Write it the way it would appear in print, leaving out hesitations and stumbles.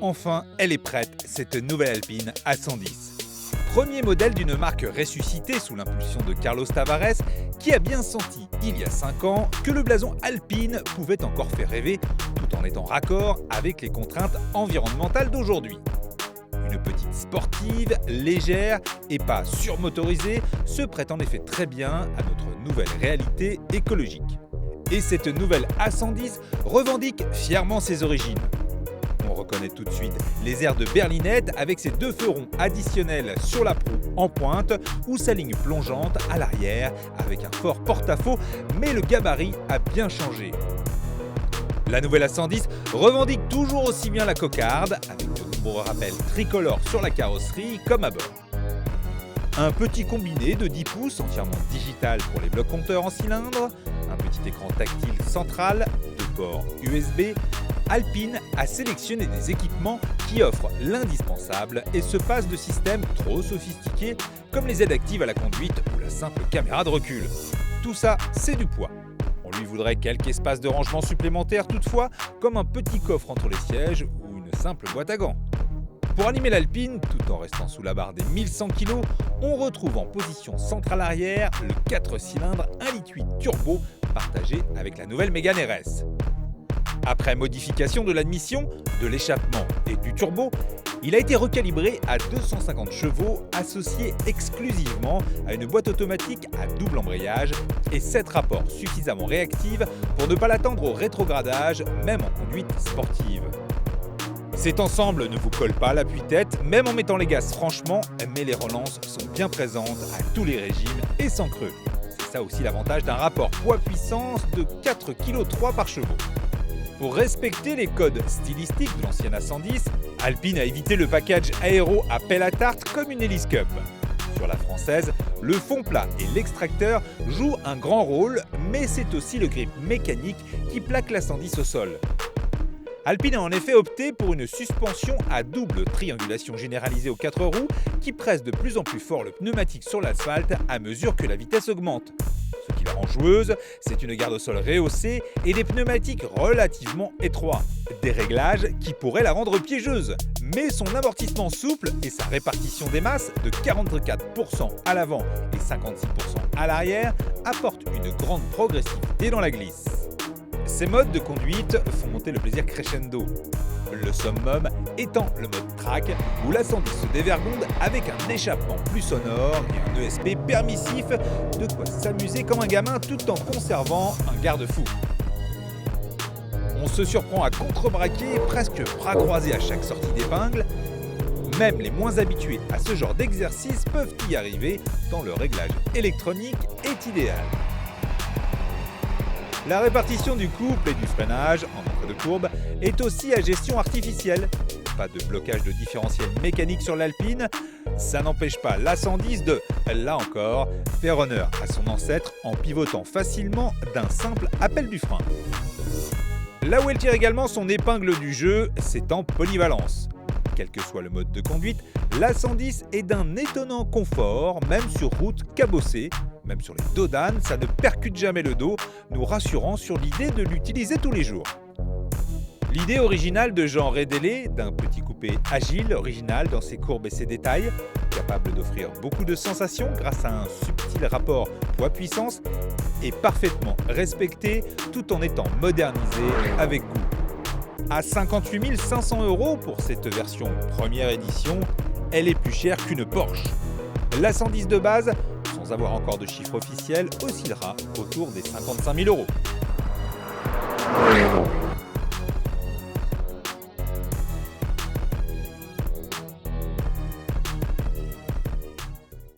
Enfin, elle est prête, cette nouvelle Alpine A110. Premier modèle d'une marque ressuscitée sous l'impulsion de Carlos Tavares, qui a bien senti, il y a 5 ans, que le blason Alpine pouvait encore faire rêver, tout en étant raccord avec les contraintes environnementales d'aujourd'hui. Une petite sportive, légère et pas surmotorisée se prête en effet très bien à notre nouvelle réalité écologique. Et cette nouvelle A110 revendique fièrement ses origines. On reconnaît tout de suite les airs de berlinette avec ses 2 feux ronds additionnels sur la proue en pointe ou sa ligne plongeante à l'arrière avec un fort porte-à-faux, mais le gabarit a bien changé. La nouvelle A110 revendique toujours aussi bien la cocarde avec de nombreux rappels tricolores sur la carrosserie comme à bord. Un petit combiné de 10 pouces entièrement digital pour les blocs compteurs en cylindre, un petit écran tactile central, 2 ports USB. Alpine a sélectionné des équipements qui offrent l'indispensable et se passent de systèmes trop sophistiqués comme les aides actives à la conduite ou la simple caméra de recul. Tout ça, c'est du poids. On lui voudrait quelques espaces de rangement supplémentaires toutefois, comme un petit coffre entre les sièges ou une simple boîte à gants. Pour animer l'Alpine, tout en restant sous la barre des 1100 kg, on retrouve en position centrale arrière le 4 cylindres 1,8 litre turbo partagé avec la nouvelle Mégane RS. Après modification de l'admission, de l'échappement et du turbo, il a été recalibré à 250 chevaux associé exclusivement à une boîte automatique à double embrayage et 7 rapports suffisamment réactifs pour ne pas l'attendre au rétrogradage, même en conduite sportive. Cet ensemble ne vous colle pas à l'appui-tête, même en mettant les gaz franchement, mais les relances sont bien présentes à tous les régimes et sans creux. C'est ça aussi l'avantage d'un rapport poids-puissance de 4,3 kg par chevaux. Pour respecter les codes stylistiques de l'ancienne A110, Alpine a évité le package aéro à pelle à tarte comme une Hélice Cup. Sur la française, le fond plat et l'extracteur jouent un grand rôle, mais c'est aussi le grip mécanique qui plaque l'A110 au sol. Alpine a en effet opté pour une suspension à double triangulation généralisée aux 4 roues qui presse de plus en plus fort le pneumatique sur l'asphalte à mesure que la vitesse augmente. Ce qui la rend joueuse, c'est une garde au sol rehaussée et des pneumatiques relativement étroits. Des réglages qui pourraient la rendre piégeuse. Mais son amortissement souple et sa répartition des masses de 44% à l'avant et 56% à l'arrière apportent une grande progressivité dans la glisse. Ces modes de conduite font monter le plaisir crescendo. Le summum étant le mode track où l'A110 se dévergonde avec un échappement plus sonore et un ESP permissif, de quoi s'amuser comme un gamin tout en conservant un garde-fou. On se surprend à contrebraquer, presque bras croisés à chaque sortie d'épingle. Même les moins habitués à ce genre d'exercice peuvent y arriver tant le réglage électronique est idéal. La répartition du couple et du freinage en entre de courbe est aussi à gestion artificielle. Pas de blocage de différentiel mécanique sur l'Alpine, ça n'empêche pas l'A110 de, là encore, faire honneur à son ancêtre en pivotant facilement d'un simple appel du frein. Là où elle tire également son épingle du jeu, c'est en polyvalence. Quel que soit le mode de conduite, l'A110 est d'un étonnant confort, même sur route cabossée. Même sur les dos d'âne, ça ne percute jamais le dos, nous rassurant sur l'idée de l'utiliser tous les jours. L'idée originale de Jean Rédélé, d'un petit coupé agile, original dans ses courbes et ses détails, capable d'offrir beaucoup de sensations grâce à un subtil rapport poids-puissance, est parfaitement respectée tout en étant modernisée avec goût. À 58 500 € pour cette version première édition, elle est plus chère qu'une Porsche. L'A110 de base, sans avoir encore de chiffre officiel, oscillera autour des 55 000 €.